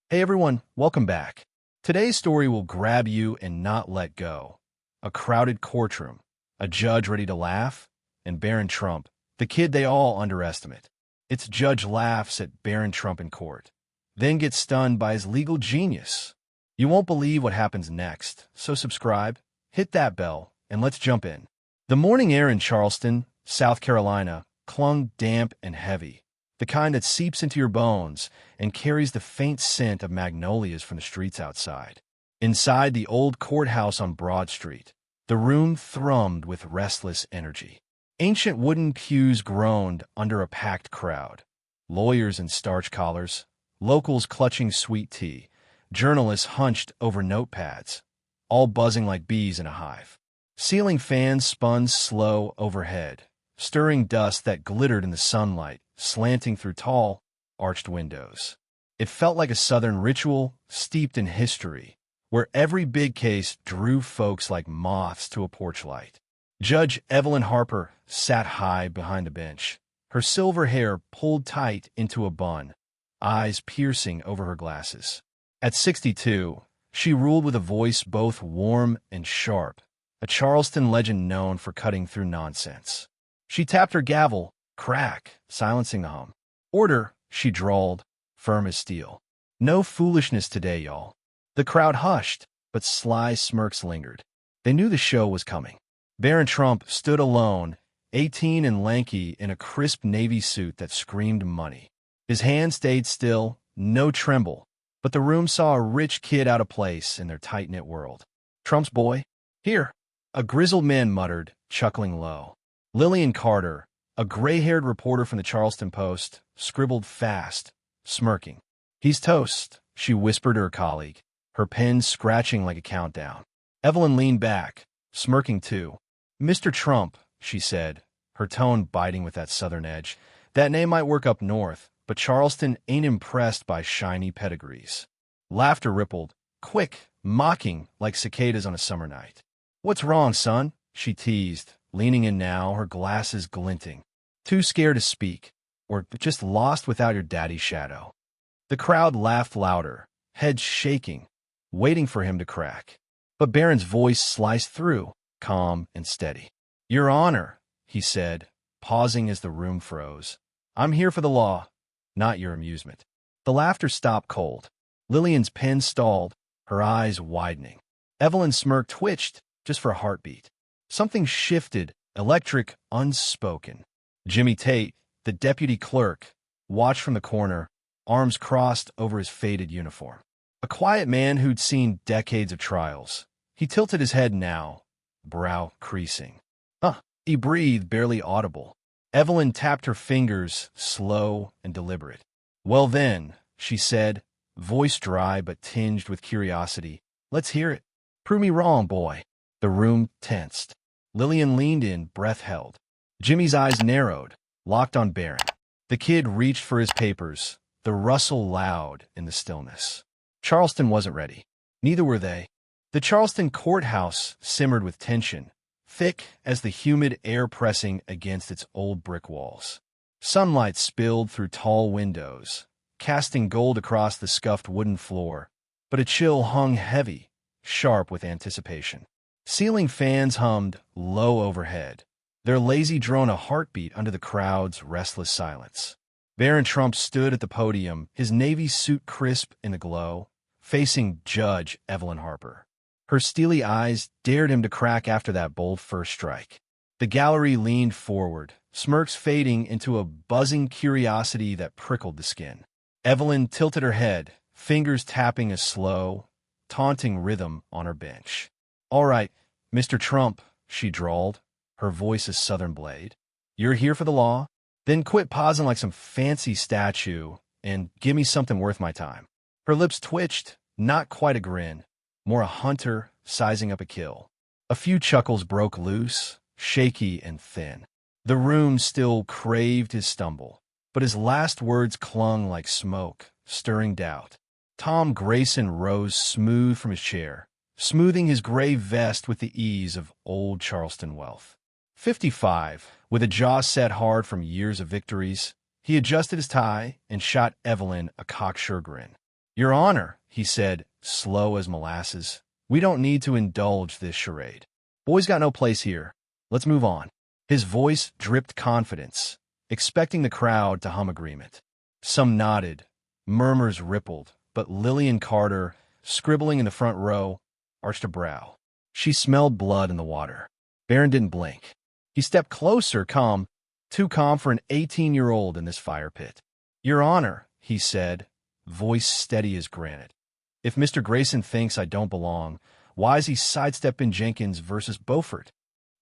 Hey everyone, welcome back. Today's story will grab you and not let go. A crowded courtroom, a judge ready to laugh, and Barron Trump, the kid they all underestimate. Its judge laughs at Barron Trump in court, then gets stunned by his legal genius. You won't believe what happens next, so subscribe, hit that bell, and let's jump in. The morning air in Charleston, South Carolina, clung damp and heavy, the kind that seeps into your bones and carries the faint scent of magnolias from the streets outside. Inside the old courthouse on Broad Street, the room thrummed with restless energy. Ancient wooden pews groaned under a packed crowd. Lawyers in starch collars, locals clutching sweet tea, journalists hunched over notepads, all buzzing like bees in a hive. Ceiling fans spun slow overhead, stirring dust that glittered in the sunlight, slanting through tall, arched windows. It felt like a Southern ritual steeped in history, where every big case drew folks like moths to a porch light. Judge Evelyn Harper sat high behind a bench, her silver hair pulled tight into a bun, eyes piercing over her glasses. At 62, she ruled with a voice both warm and sharp, a Charleston legend known for cutting through nonsense. She tapped her gavel, crack, silencing the hum. "Order," she drawled, firm as steel. "No foolishness today, y'all." The crowd hushed, but sly smirks lingered. They knew the show was coming. Barron Trump stood alone, 18 and lanky in a crisp navy suit that screamed money. His hand stayed still, no tremble, but the room saw a rich kid out of place in their tight-knit world. "Trump's boy? Here," a grizzled man muttered, chuckling low. Lillian Carter, a gray-haired reporter from the Charleston Post, scribbled fast, smirking. "He's toast," she whispered to her colleague, her pen scratching like a countdown. Evelyn leaned back, smirking too. "Mr. Trump," she said, her tone biting with that southern edge. "That name might work up north, but Charleston ain't impressed by shiny pedigrees." Laughter rippled, quick, mocking like cicadas on a summer night. "What's wrong, son?" she teased, leaning in now, her glasses glinting. "Too scared to speak, or just lost without your daddy's shadow?" The crowd laughed louder, heads shaking, waiting for him to crack. But Barron's voice sliced through, calm and steady. "Your Honor," he said, pausing as the room froze. "I'm here for the law, not your amusement." The laughter stopped cold. Lillian's pen stalled, her eyes widening. Evelyn's smirk twitched, just for a heartbeat. Something shifted, electric, unspoken. Jimmy Tate, the deputy clerk, watched from the corner, arms crossed over his faded uniform. A quiet man who'd seen decades of trials. He tilted his head now, brow creasing. He breathed, barely audible. Evelyn tapped her fingers, slow and deliberate. "Well then," she said, voice dry but tinged with curiosity, "let's hear it. Prove me wrong, boy." The room tensed. Lillian leaned in, breath held. Jimmy's eyes narrowed, locked on Barron. The kid reached for his papers, the rustle loud in the stillness. Charleston wasn't ready. Neither were they. The Charleston courthouse simmered with tension, thick as the humid air pressing against its old brick walls. Sunlight spilled through tall windows, casting gold across the scuffed wooden floor, but a chill hung heavy, sharp with anticipation. Ceiling fans hummed low overhead, their lazy drone a heartbeat under the crowd's restless silence. Barron Trump stood at the podium, his navy suit crisp in the glow, facing Judge Evelyn Harper. Her steely eyes dared him to crack after that bold first strike. The gallery leaned forward, smirks fading into a buzzing curiosity that prickled the skin. Evelyn tilted her head, fingers tapping a slow, taunting rhythm on her bench. "All right, Mr. Trump," she drawled, her voice a southern blade. "You're here for the law? Then quit posing like some fancy statue and give me something worth my time." Her lips twitched, not quite a grin, more a hunter sizing up a kill. A few chuckles broke loose, shaky and thin. The room still craved his stumble, but his last words clung like smoke, stirring doubt. Tom Grayson rose smooth from his chair, smoothing his gray vest with the ease of old Charleston wealth. 55, with a jaw set hard from years of victories, he adjusted his tie and shot Evelyn a cocksure grin. Your Honor, he said, slow as molasses, we don't need to indulge this charade. Boys got no place here. Let's move on. His voice dripped confidence, expecting the crowd to hum agreement. Some nodded. Murmurs rippled, but Lillian Carter, scribbling in the front row, arched a brow. She smelled blood in the water. Barron didn't blink. He stepped closer, calm, too calm for an 18-year-old in this fire pit. Your Honor, he said, voice steady as granite. If Mr. Grayson thinks I don't belong, why is he sidestepping Jenkins versus Beaufort?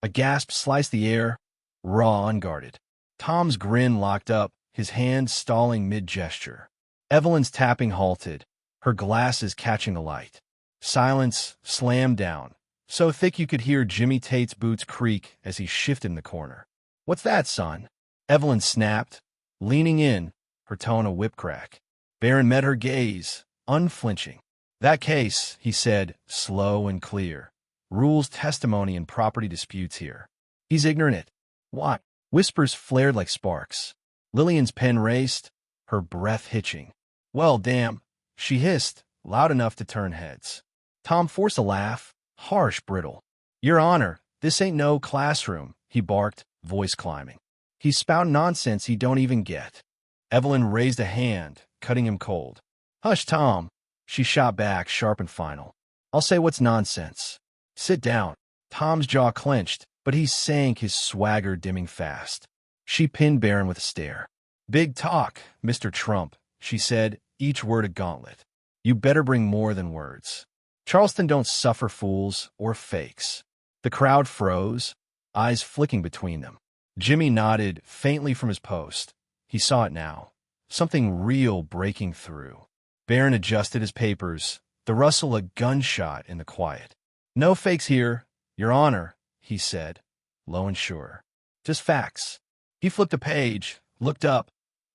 A gasp sliced the air, raw, unguarded. Tom's grin locked up, his hand stalling mid-gesture. Evelyn's tapping halted, her glasses catching the light. Silence slammed down, so thick you could hear Jimmy Tate's boots creak as he shifted in the corner. What's that, son? Evelyn snapped, leaning in, her tone a whip crack. Barron met her gaze, unflinching. That case, he said, slow and clear, rules testimony in property disputes here. He's ignorant. What? Whispers flared like sparks. Lillian's pen raced, her breath hitching. Well, damn, she hissed, loud enough to turn heads. Tom forced a laugh, harsh, brittle. Your Honor, this ain't no classroom, he barked, voice climbing. He's spouting nonsense he don't even get. Evelyn raised a hand, cutting him cold. Hush, Tom, she shot back, sharp and final. I'll say what's nonsense. Sit down. Tom's jaw clenched, but he sank, his swagger dimming fast. She pinned Barron with a stare. Big talk, Mr. Trump, she said, each word a gauntlet. You better bring more than words. Charleston don't suffer fools or fakes. The crowd froze, eyes flicking between them. Jimmy nodded faintly from his post. He saw it now. Something real breaking through. Barron adjusted his papers, the rustle a gunshot in the quiet. No fakes here, Your Honor, he said, low and sure. Just facts. He flipped a page, looked up,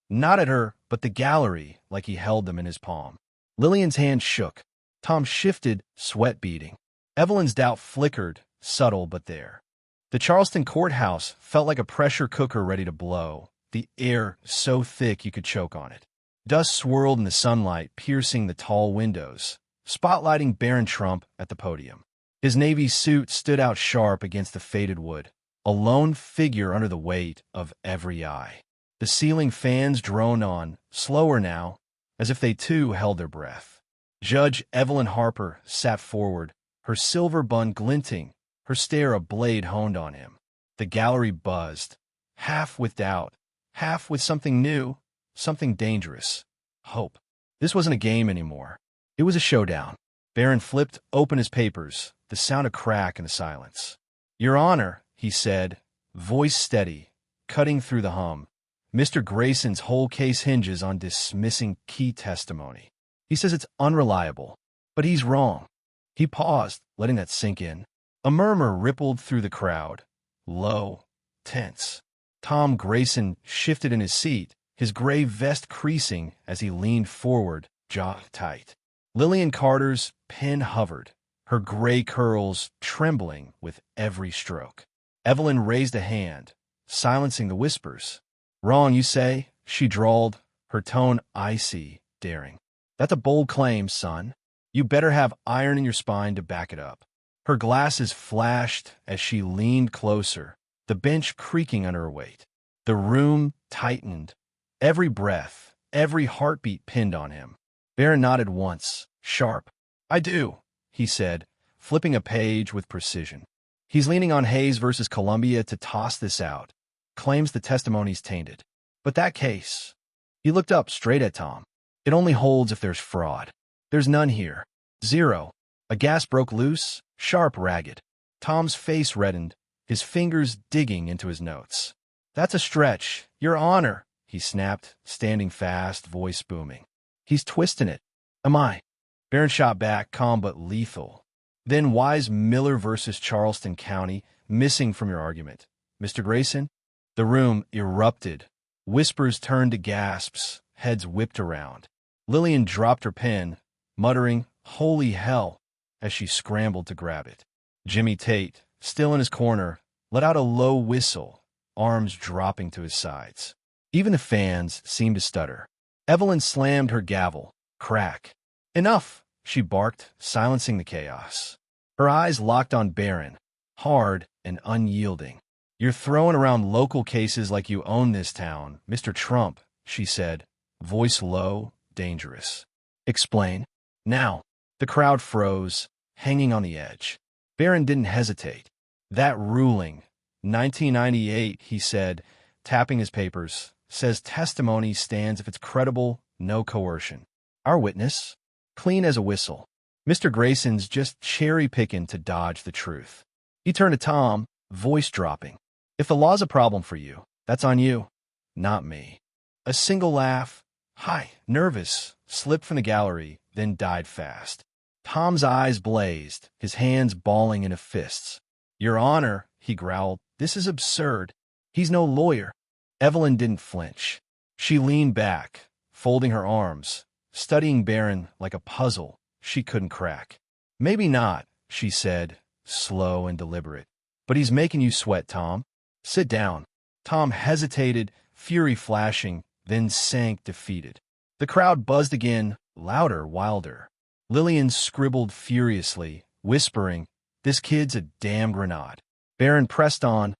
not at her, but the gallery, like he held them in his palm. Lillian's hand shook. Tom shifted, sweat beading. Evelyn's doubt flickered, subtle but there. The Charleston courthouse felt like a pressure cooker ready to blow, the air so thick you could choke on it. Dust swirled in the sunlight, piercing the tall windows, spotlighting Barron Trump at the podium. His navy suit stood out sharp against the faded wood, a lone figure under the weight of every eye. The ceiling fans droned on, slower now, as if they too held their breath. Judge Evelyn Harper sat forward, her silver bun glinting, her stare a blade honed on him. The gallery buzzed, half with doubt, half with something new, something dangerous. Hope. This wasn't a game anymore. It was a showdown. Barron flipped open his papers, the sound a crack in the silence. Your Honor, he said, voice steady, cutting through the hum. Mr. Grayson's whole case hinges on dismissing key testimony. He says it's unreliable, but he's wrong. He paused, letting that sink in. A murmur rippled through the crowd, low, tense. Tom Grayson shifted in his seat, his gray vest creasing as he leaned forward, jaw tight. Lillian Carter's pen hovered, her gray curls trembling with every stroke. Evelyn raised a hand, silencing the whispers. Wrong, you say? She drawled, her tone icy, daring. That's a bold claim, son. You better have iron in your spine to back it up. Her glasses flashed as she leaned closer, the bench creaking under her weight. The room tightened, every breath, every heartbeat pinned on him. Barron nodded once, sharp. I do, he said, flipping a page with precision. He's leaning on Hayes versus Columbia to toss this out. Claims the testimony's tainted. But that case... He looked up straight at Tom. It only holds if there's fraud. There's none here. Zero. A gasp broke loose, sharp, ragged. Tom's face reddened, his fingers digging into his notes. That's a stretch, Your Honor, he snapped, standing fast, voice booming. He's twisting it. Am I? Barron shot back, calm but lethal. Then why's Miller versus Charleston County missing from your argument? Mr. Grayson? The room erupted. Whispers turned to gasps, heads whipped around. Lillian dropped her pen, muttering, "Holy hell," as she scrambled to grab it. Jimmy Tate, still in his corner, let out a low whistle, arms dropping to his sides. Even the fans seemed to stutter. Evelyn slammed her gavel. Crack. Enough, she barked, silencing the chaos. Her eyes locked on Barron, hard and unyielding. You're throwing around local cases like you own this town, Mr. Trump, she said, voice low, dangerous. Explain. Now. The crowd froze, hanging on the edge. Barron didn't hesitate. That ruling, 1998, he said, tapping his papers, says testimony stands if it's credible, no coercion. Our witness? Clean as a whistle. Mr. Grayson's just cherry-picking to dodge the truth. He turned to Tom, voice dropping. If the law's a problem for you, that's on you, not me. A single laugh, hi, nervous, slipped from the gallery, then died fast. Tom's eyes blazed, his hands balling into fists. Your Honor, he growled, this is absurd. He's no lawyer. Evelyn didn't flinch. She leaned back, folding her arms, studying Barron like a puzzle she couldn't crack. Maybe not, she said, slow and deliberate. But he's making you sweat, Tom. Sit down. Tom hesitated, fury flashing, then sank defeated. The crowd buzzed again, louder, wilder. Lillian scribbled furiously, whispering, this kid's a damned renard. Barron pressed on,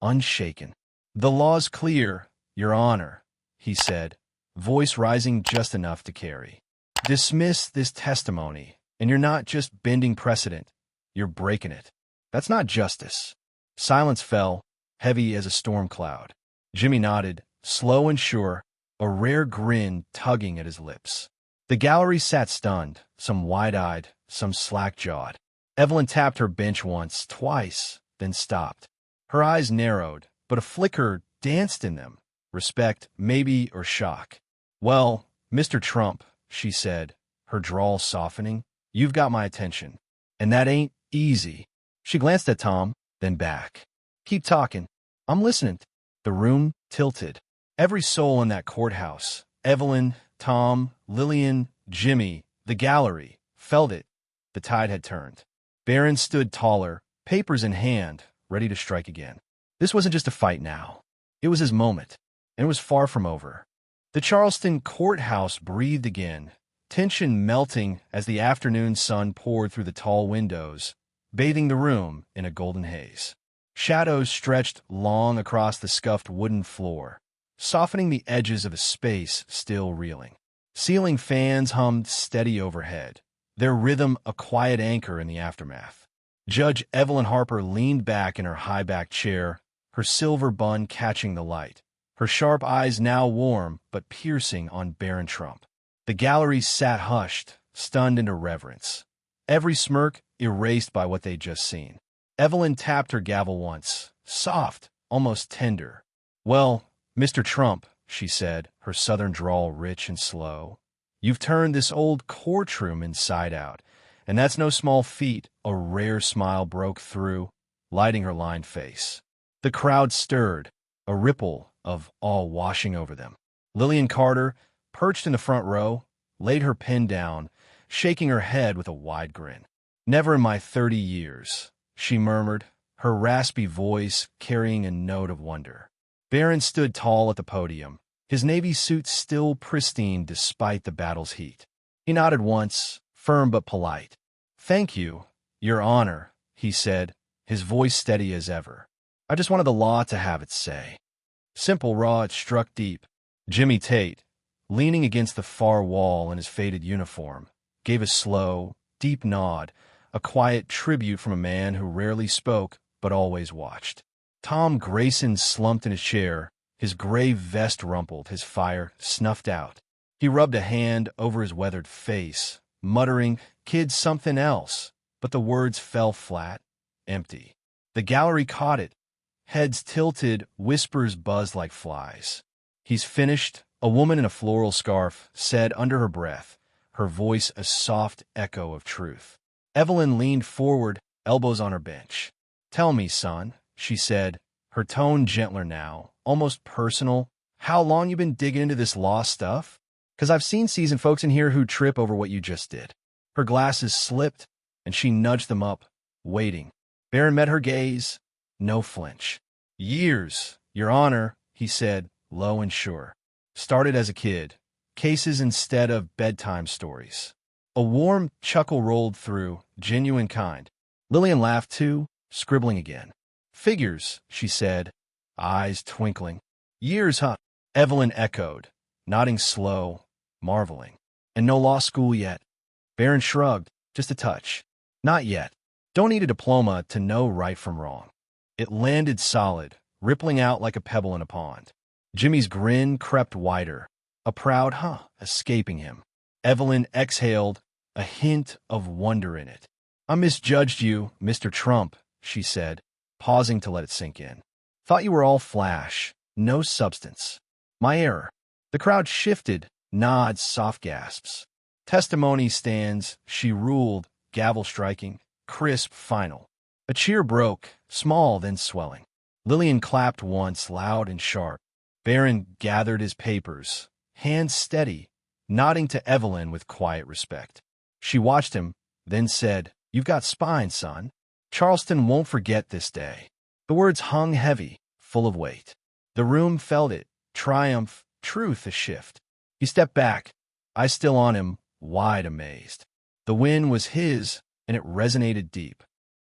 unshaken. The law's clear, Your Honor, he said, voice rising just enough to carry. Dismiss this testimony, and you're not just bending precedent, you're breaking it. That's not justice. Silence fell, heavy as a storm cloud. Jimmy nodded, slow and sure, a rare grin tugging at his lips. The gallery sat stunned, some wide-eyed, some slack-jawed. Evelyn tapped her bench once, twice, then stopped. Her eyes narrowed, but a flicker danced in them. Respect, maybe, or shock. Well, Mr. Trump, she said, her drawl softening, you've got my attention. And that ain't easy. She glanced at Tom, then back. Keep talking. I'm listening. The room tilted. Every soul in that courthouse, Evelyn, Tom, Lillian, Jimmy, the gallery, felt it. The tide had turned. Barron stood taller, papers in hand, ready to strike again. This wasn't just a fight now. It was his moment, and it was far from over. The Charleston courthouse breathed again, tension melting as the afternoon sun poured through the tall windows, bathing the room in a golden haze. Shadows stretched long across the scuffed wooden floor, softening the edges of a space still reeling. Ceiling fans hummed steady overhead, their rhythm a quiet anchor in the aftermath. Judge Evelyn Harper leaned back in her high-backed chair, her silver bun catching the light, her sharp eyes now warm but piercing on Barron Trump. The gallery sat hushed, stunned into reverence, every smirk erased by what they'd just seen. Evelyn tapped her gavel once, soft, almost tender. Well, Mr. Trump, she said, her southern drawl rich and slow, you've turned this old courtroom inside out, and that's no small feat. A rare smile broke through, lighting her lined face. The crowd stirred, a ripple of awe washing over them. Lillian Carter, perched in the front row, laid her pen down, shaking her head with a wide grin. Never in my 30 years, she murmured, her raspy voice carrying a note of wonder. Barron stood tall at the podium, his navy suit still pristine despite the battle's heat. He nodded once, firm but polite. Thank you, Your Honor, he said, his voice steady as ever. I just wanted the law to have its say. Simple, raw, it struck deep. Jimmy Tate, leaning against the far wall in his faded uniform, gave a slow, deep nod, a quiet tribute from a man who rarely spoke but always watched. Tom Grayson slumped in his chair, his gray vest rumpled, his fire snuffed out. He rubbed a hand over his weathered face, muttering, "Kid, something else," but the words fell flat, empty. The gallery caught it. Heads tilted, whispers buzzed like flies. He's finished, a woman in a floral scarf said under her breath, her voice a soft echo of truth. Evelyn leaned forward, elbows on her bench. Tell me, son, she said, her tone gentler now, almost personal, how long you been digging into this law stuff? 'Cause I've seen seasoned folks in here who trip over what you just did. Her glasses slipped, and she nudged them up, waiting. Barron met her gaze, no flinch. Years, Your Honor, he said, low and sure. Started as a kid. Cases instead of bedtime stories. A warm chuckle rolled through, genuine kind. Lillian laughed too, scribbling again. Figures, she said, eyes twinkling. Years, huh? Evelyn echoed, nodding slow, marveling. And no law school yet? Barron shrugged, just a touch. Not yet. Don't need a diploma to know right from wrong. It landed solid, rippling out like a pebble in a pond. Jimmy's grin crept wider, a proud huh escaping him. Evelyn exhaled, a hint of wonder in it. I misjudged you, Mr. Trump, she said, pausing to let it sink in. Thought you were all flash, no substance. My error. The crowd shifted, nods, soft gasps. Testimony stands, she ruled, gavel striking, crisp, final. A cheer broke, small then swelling. Lillian clapped once, loud and sharp. Barron gathered his papers, hands steady, nodding to Evelyn with quiet respect. She watched him, then said, You've got spine, son. Charleston won't forget this day. The words hung heavy, full of weight. The room felt it, triumph, truth a shift. He stepped back, eyes still on him, wide amazed. The win was his, and it resonated deep.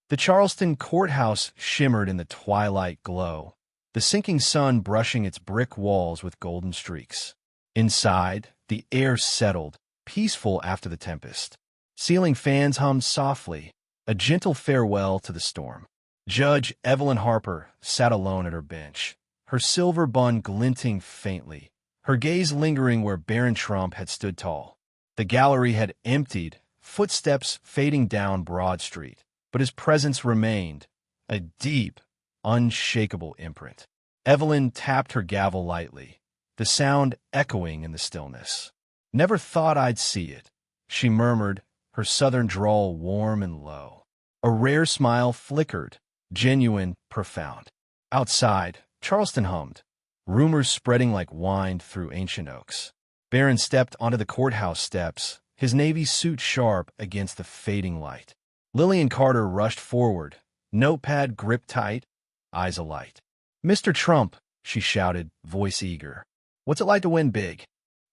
The Charleston courthouse shimmered in the twilight glow, the sinking sun brushing its brick walls with golden streaks. Inside, the air settled, peaceful after the tempest. Ceiling fans hummed softly, a gentle farewell to the storm. Judge Evelyn Harper sat alone at her bench, her silver bun glinting faintly, her gaze lingering where Barron Trump had stood tall. The gallery had emptied, footsteps fading down Broad Street, but his presence remained, a deep, unshakable imprint. Evelyn tapped her gavel lightly, the sound echoing in the stillness. Never thought I'd see it, she murmured, her southern drawl warm and low. A rare smile flickered, genuine, profound. Outside, Charleston hummed, rumors spreading like wine through ancient oaks. Barron stepped onto the courthouse steps, his navy suit sharp against the fading light. Lillian Carter rushed forward, notepad gripped tight, eyes alight. Mr. Trump, she shouted, voice eager. What's it like to win big?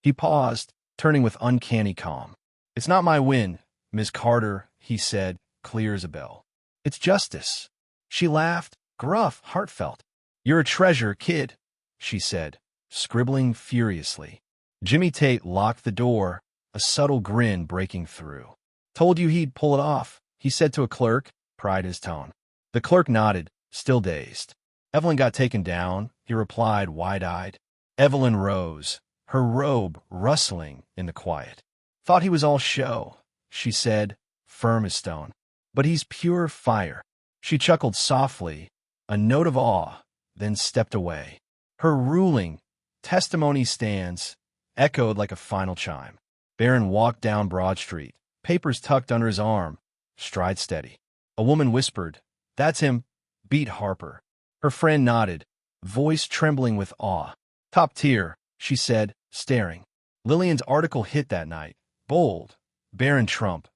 He paused, turning with uncanny calm. It's not my win, Miss Carter, he said, clear as a bell. It's justice. She laughed, gruff, heartfelt. You're a treasure, kid, she said, scribbling furiously. Jimmy Tate locked the door, a subtle grin breaking through. Told you he'd pull it off, he said to a clerk, pride in his tone. The clerk nodded, still dazed. Evelyn got taken down, he replied wide-eyed. Evelyn rose, her robe rustling in the quiet. Thought he was all show, she said, firm as stone. But he's pure fire. She chuckled softly, a note of awe, then stepped away. Her ruling, testimony stands, echoed like a final chime. Barron walked down Broad Street, papers tucked under his arm, stride steady. A woman whispered, That's him, beat Harper. Her friend nodded, voice trembling with awe. Top tier, she said, staring. Lillian's article hit that night. Bold. Barron Trump.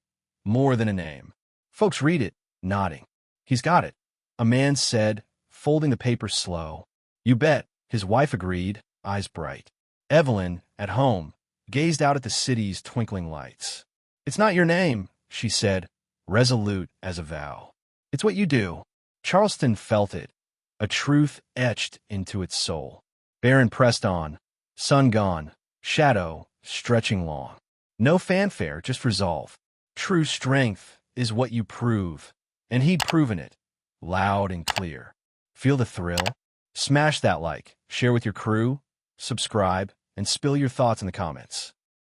More than a name. Folks read it, nodding. He's got it. A man said, folding the paper slow. You bet, his wife agreed, eyes bright. Evelyn, at home, gazed out at the city's twinkling lights. It's not your name, she said, resolute as a vow. It's what you do. Charleston felt it, a truth etched into its soul. Barron pressed on, sun gone, shadow stretching long. No fanfare, just resolve. True strength is what you prove, and he'd proven it, loud and clear. Feel the thrill? Smash that like, share with your crew, subscribe, and spill your thoughts in the comments.